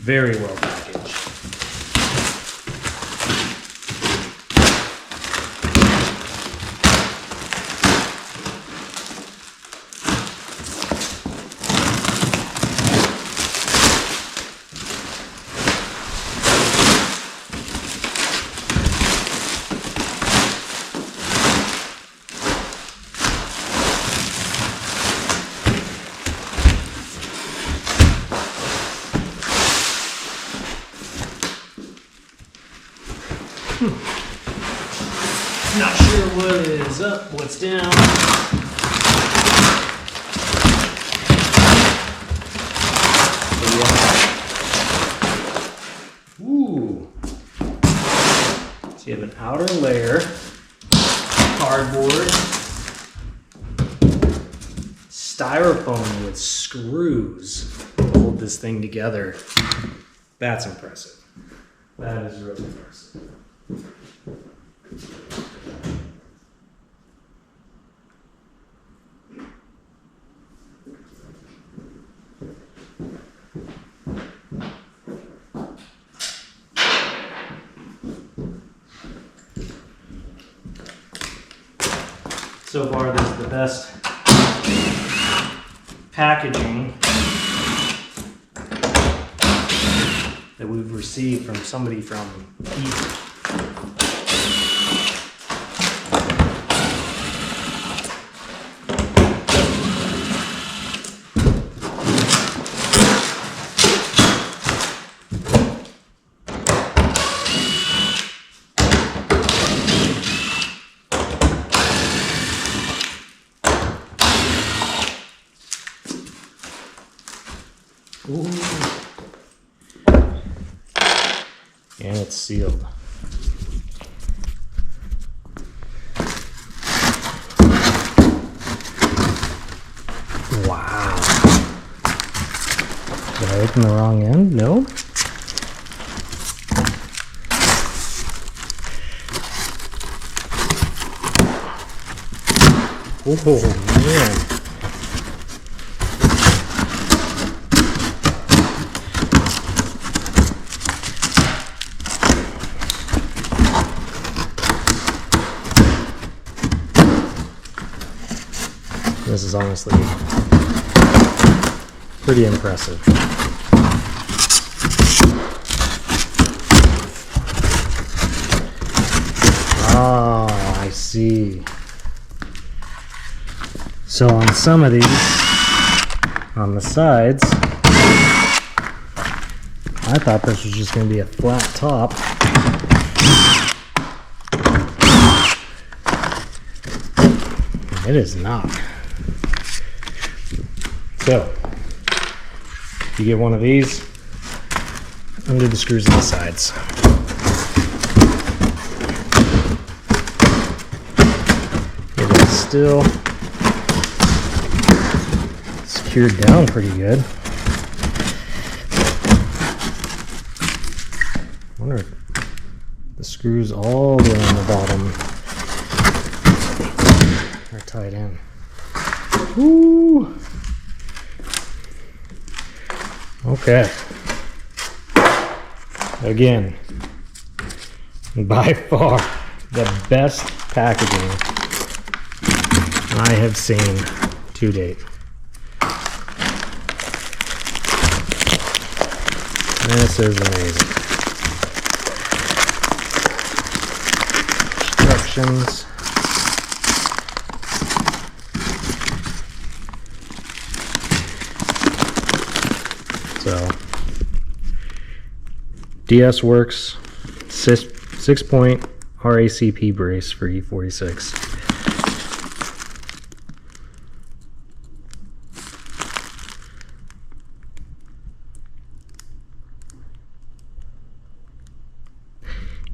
Very well packaged. Not sure what is up, what's down. Ooh. So you have an outer layer, cardboard, styrofoam with screws to hold this thing together. That's impressive. That is really impressive. So far, this is the best packaging that we've received from somebody from Egypt. Ooh. And it's sealed. Wow. Did I open the wrong end? No. Oh man. This is honestly pretty impressive. Oh, I see. So on some of these, on the sides, I thought this was just going to be a flat top. It is not. So, you get one of these, undo the screws on the sides. It is still secured down pretty good. I wonder if the screws all the way on the bottom are tied in. Woo! Okay. Again, by far the best packaging I have seen to date. This is amazing. Instructions. So, DSWorks 6-point RACP brace for E46.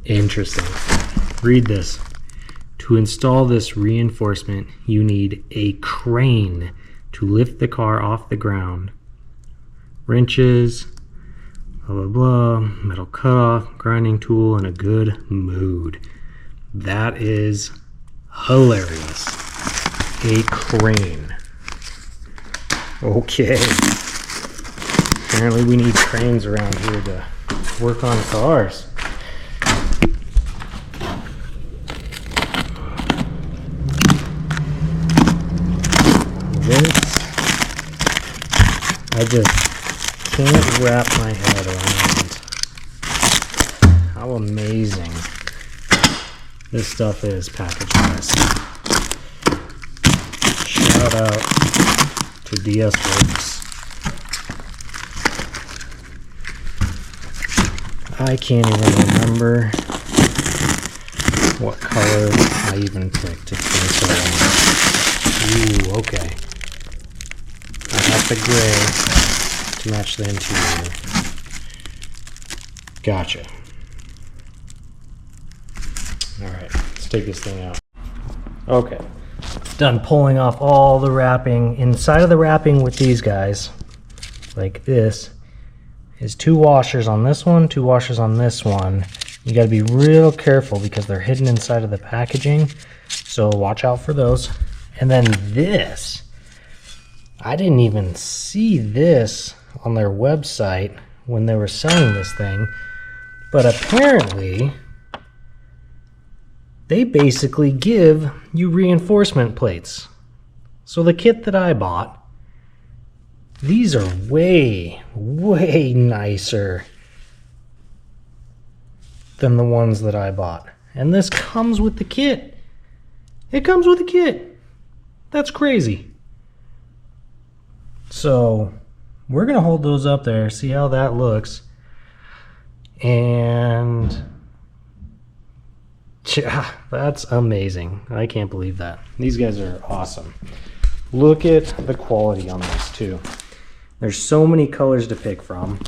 Interesting. Read this. To install this reinforcement, you need a crane to lift the car off the ground. Wrenches, blah blah blah, metal cutoff, grinding tool, and a good mood. That is hilarious. A crane. Okay. Apparently we need cranes around here to work on cars. This, I just can't wrap my head around how amazing this stuff is package-wise. Shout out to DSWorks. I can't even remember what color I even picked. It's been so long. Ooh, okay. I got the gray to match the interior. Gotcha. Alright, let's take this thing out. Okay. Done pulling off all the wrapping. Inside of the wrapping with these guys, like this, is 2 washers on this one, 2 washers on this one. You got to be real careful because they're hidden inside of the packaging, so watch out for those. And then this, I didn't even see this on their website when they were selling this thing, but apparently they basically give you reinforcement plates. So the kit that I bought, these are way, way nicer than the ones that I bought. And this comes with the kit. It comes with the kit. That's crazy. So we're gonna hold those up there, see how that looks. And yeah, that's amazing. I can't believe that. These guys are awesome. Look at the quality on this too. There's so many colors to pick from.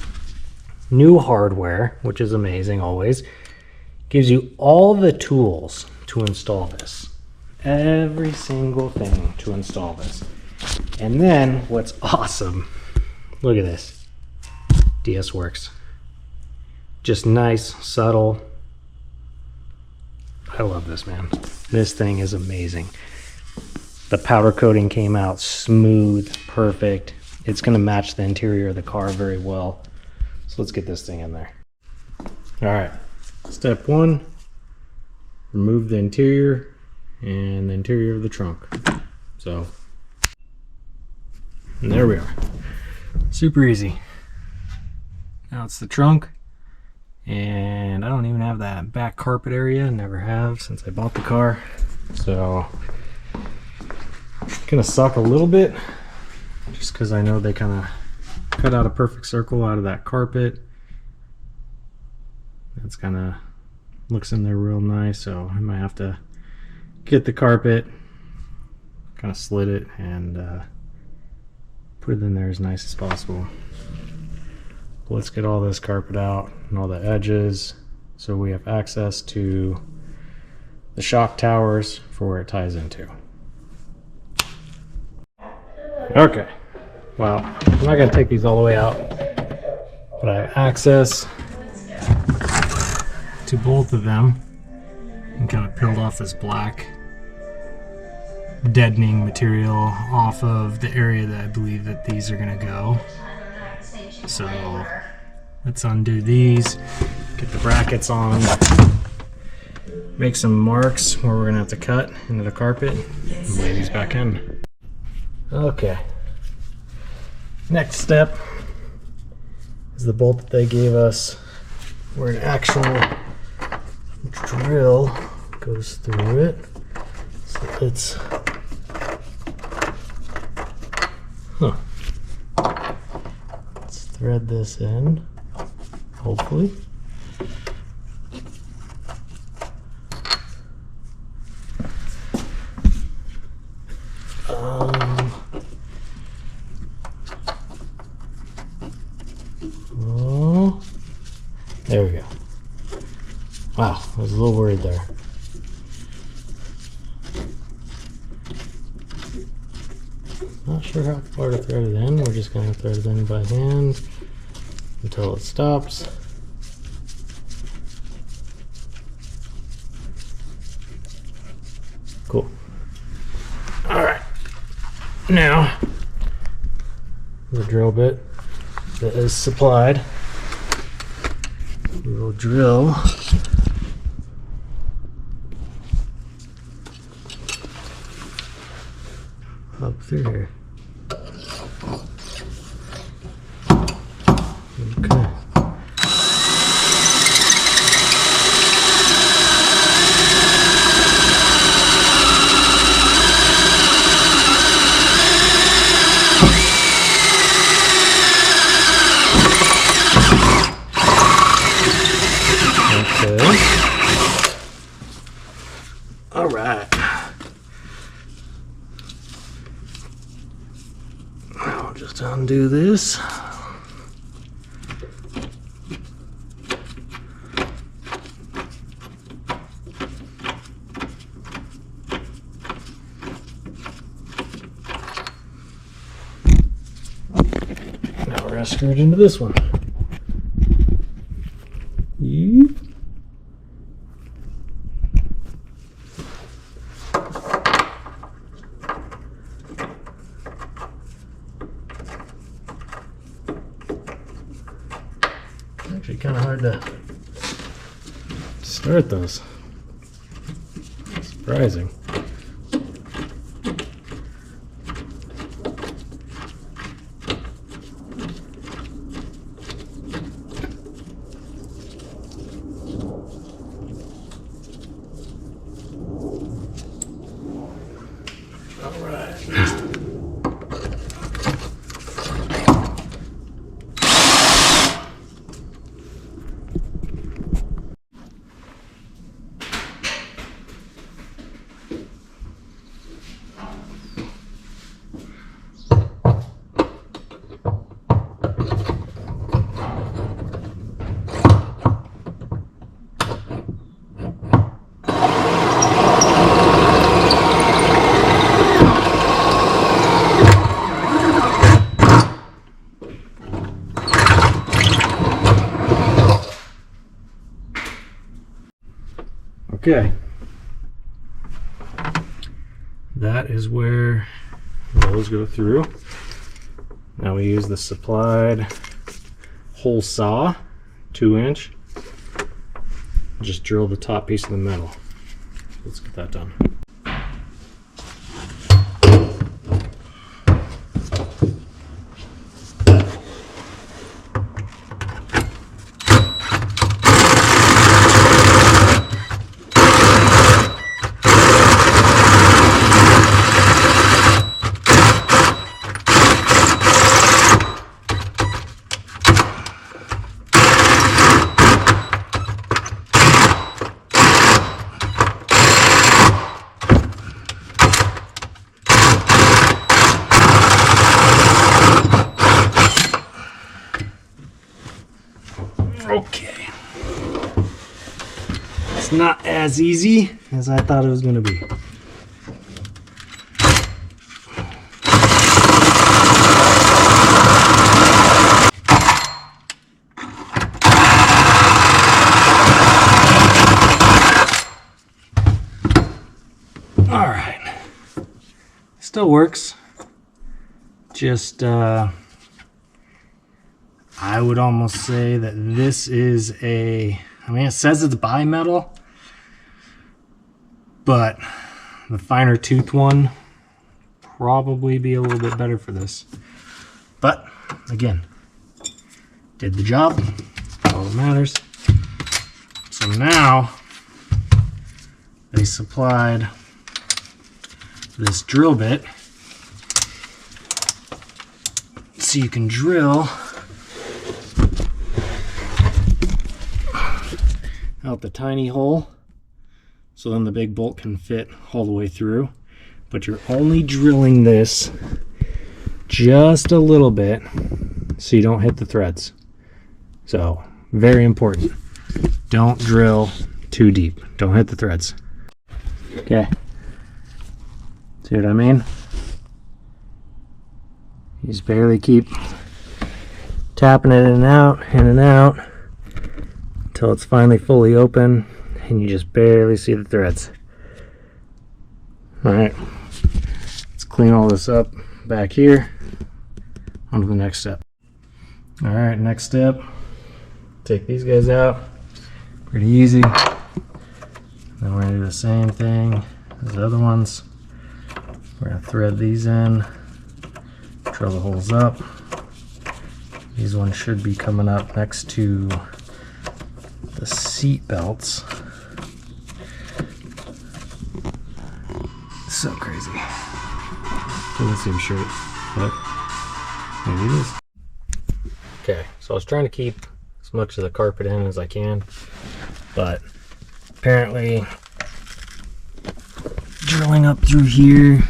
New hardware, which is amazing always. Gives you all the tools to install this. Every single thing to install this. And then what's awesome, look at this. DSWorks. Just nice, subtle. I love this, man. This thing is amazing. The powder coating came out smooth, perfect. It's going to match the interior of the car very well. So let's get this thing in there. All right, step 1, remove the interior and the interior of the trunk. So, and there we are. Super easy. Now it's the trunk. And I don't even have that back carpet area, never have since I bought the car. So, it's gonna suck a little bit just because I know they kind of cut out a perfect circle out of that carpet. That's kind of looks in there real nice, so I might have to get the carpet, kind of slit it, and put it in there as nice as possible. Let's get all this carpet out and all the edges so we have access to the shock towers for where it ties into. Okay, well, I'm not going to take these all the way out, but I have access to both of them and kind of peeled off this black deadening material off of the area that I believe that these are going to go. So let's undo these, get the brackets on, make some marks where we're going to have to cut into the carpet and lay these back in. Okay, next step is the bolt that they gave us where an actual drill goes through it. So let's thread this in, hopefully. Oh, there we go. Wow, I was a little worried there. Not sure how far to thread it in. We're just going to thread it in by hand until it stops. Cool. All right. Now, the drill bit. that is supplied. We will drill up through here. Okay. All right. I'll just undo this. Now we're gonna screw it into this one. Yeep. Actually kind of hard to start those. Surprising. All right. Okay, that is where those go through. Now we use the supplied hole saw, 2-inch. Just drill the top piece of the metal. Let's get that done. Okay. It's not as easy as I thought it was going to be. All right. Still works. Just I would almost say that this is I mean, it says it's bimetal, but the finer tooth one probably be a little bit better for this. But again, did the job, all that matters. So now they supplied this drill bit so you can drill out the tiny hole so then the big bolt can fit all the way through, but you're only drilling this just a little bit so you don't hit the threads. So very important, don't drill too deep, don't hit the threads. Okay, see what I mean? You just barely keep tapping it in and out until it's finally fully open and you just barely see the threads. Alright, let's clean all this up back here. On to the next step. All right, next step, take these guys out. Pretty easy. Then we're gonna do the same thing as the other ones. We're gonna thread these in, drill the holes up. These ones should be coming up next to the seat belts. So crazy. Doesn't seem straight, but maybe it is. Okay, so I was trying to keep as much of the carpet in as I can, but apparently drilling up through here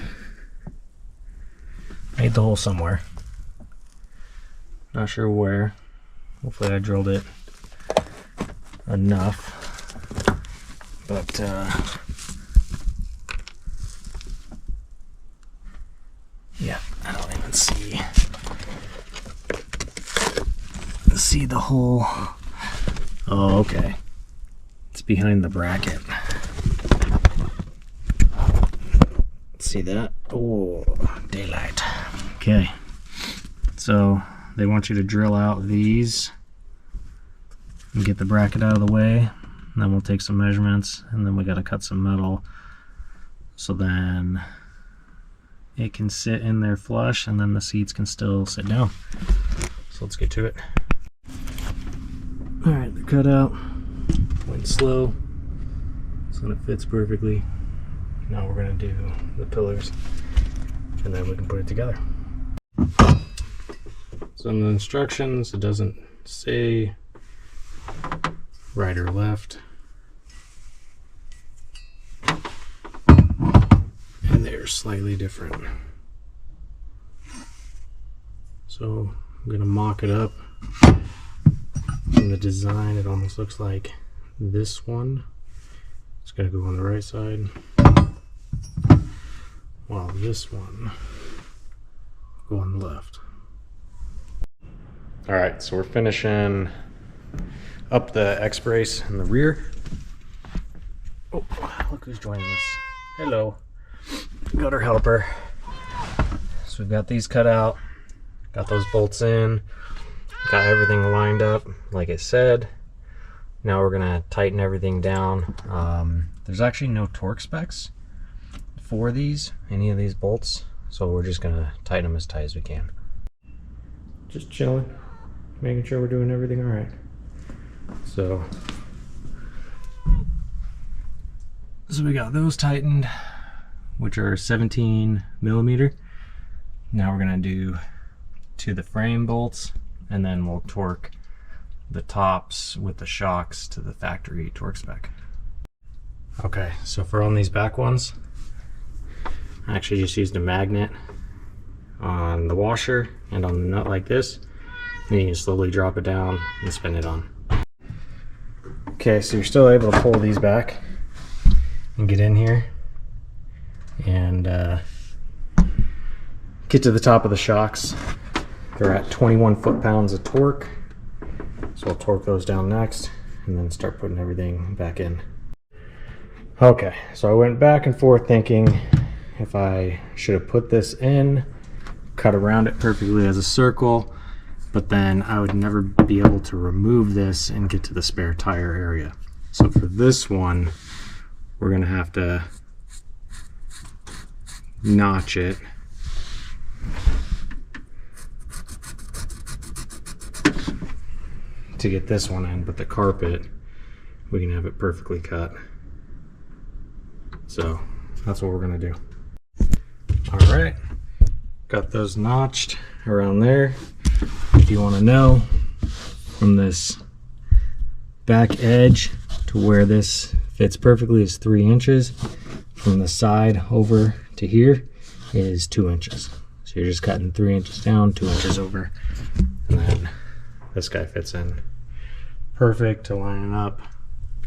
made the hole somewhere. Not sure where. Hopefully I drilled it enough, but yeah, I don't even see the hole. Oh, okay. It's behind the bracket. See that? Oh, daylight. Okay. So they want you to drill out these and get the bracket out of the way. And then we'll take some measurements, and then we got to cut some metal so then it can sit in there flush, and then the seats can still sit down. So let's get to it. All right, they're cut out. Went slow, so it fits perfectly. Now we're gonna do the pillars, and then we can put it together. So in the instructions, it doesn't say right or left. And they're slightly different. So I'm gonna mock it up. From the design, it almost looks like this one. It's gonna go on the right side, while this one will go on the left. All right, so we're finishing up the Xbrace in the rear. Oh, look who's joining us. Hello. Got our helper. So we've got these cut out, got those bolts in, got everything lined up like it said. Now we're gonna tighten everything down. There's actually no torque specs for any of these bolts, so we're just gonna tighten them as tight as we can. Just chilling, making sure we're doing everything all right. So we got those tightened, which are 17 millimeter. Now we're gonna do to the frame bolts, and then we'll torque the tops with the shocks to the factory torque spec. Okay, so for on these back ones, I actually just used a magnet on the washer and on the nut like this, and you can slowly drop it down and spin it on. Okay, so you're still able to pull these back and get in here and get to the top of the shocks. They're at 21 foot-pounds of torque, so I'll torque those down next and then start putting everything back in. Okay, so I went back and forth thinking if I should have put this in, cut around it perfectly as a circle, but then I would never be able to remove this and get to the spare tire area. So for this one, we're gonna have to notch it to get this one in, but the carpet, we can have it perfectly cut. So that's what we're gonna do. All right, got those notched around there. If you wanna know, from this back edge to where this fits perfectly is 3 inches. From the side over to here is 2 inches. So you're just cutting 3 inches down, 2 inches over, and then this guy fits in perfect to lining up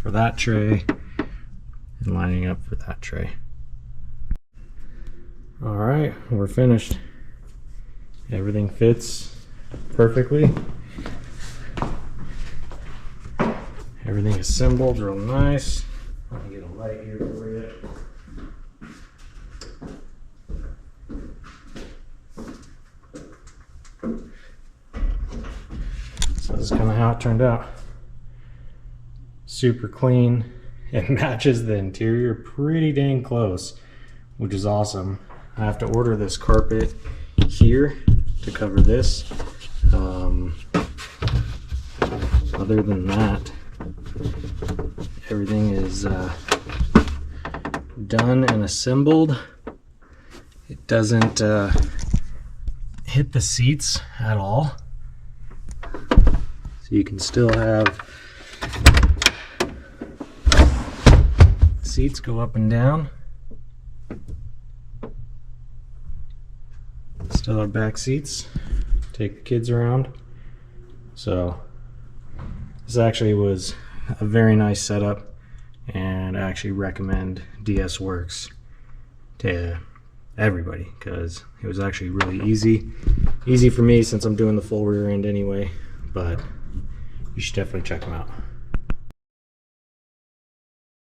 for that tray and lining up for that tray. All right, we're finished. Everything fits perfectly. Everything is assembled real nice. Let me get a light here for you. this is kind of how it turned out. Super clean. It matches the interior pretty dang close, which is awesome. I have to order this carpet here to cover this. Other than that, everything is done and assembled. It doesn't hit the seats at all, so you can still have seats go up and down. Still have back seats, take the kids around. So this actually was a very nice setup, and I actually recommend DSWorks to everybody because it was actually really easy for me since I'm doing the full rear end anyway, but you should definitely check them out.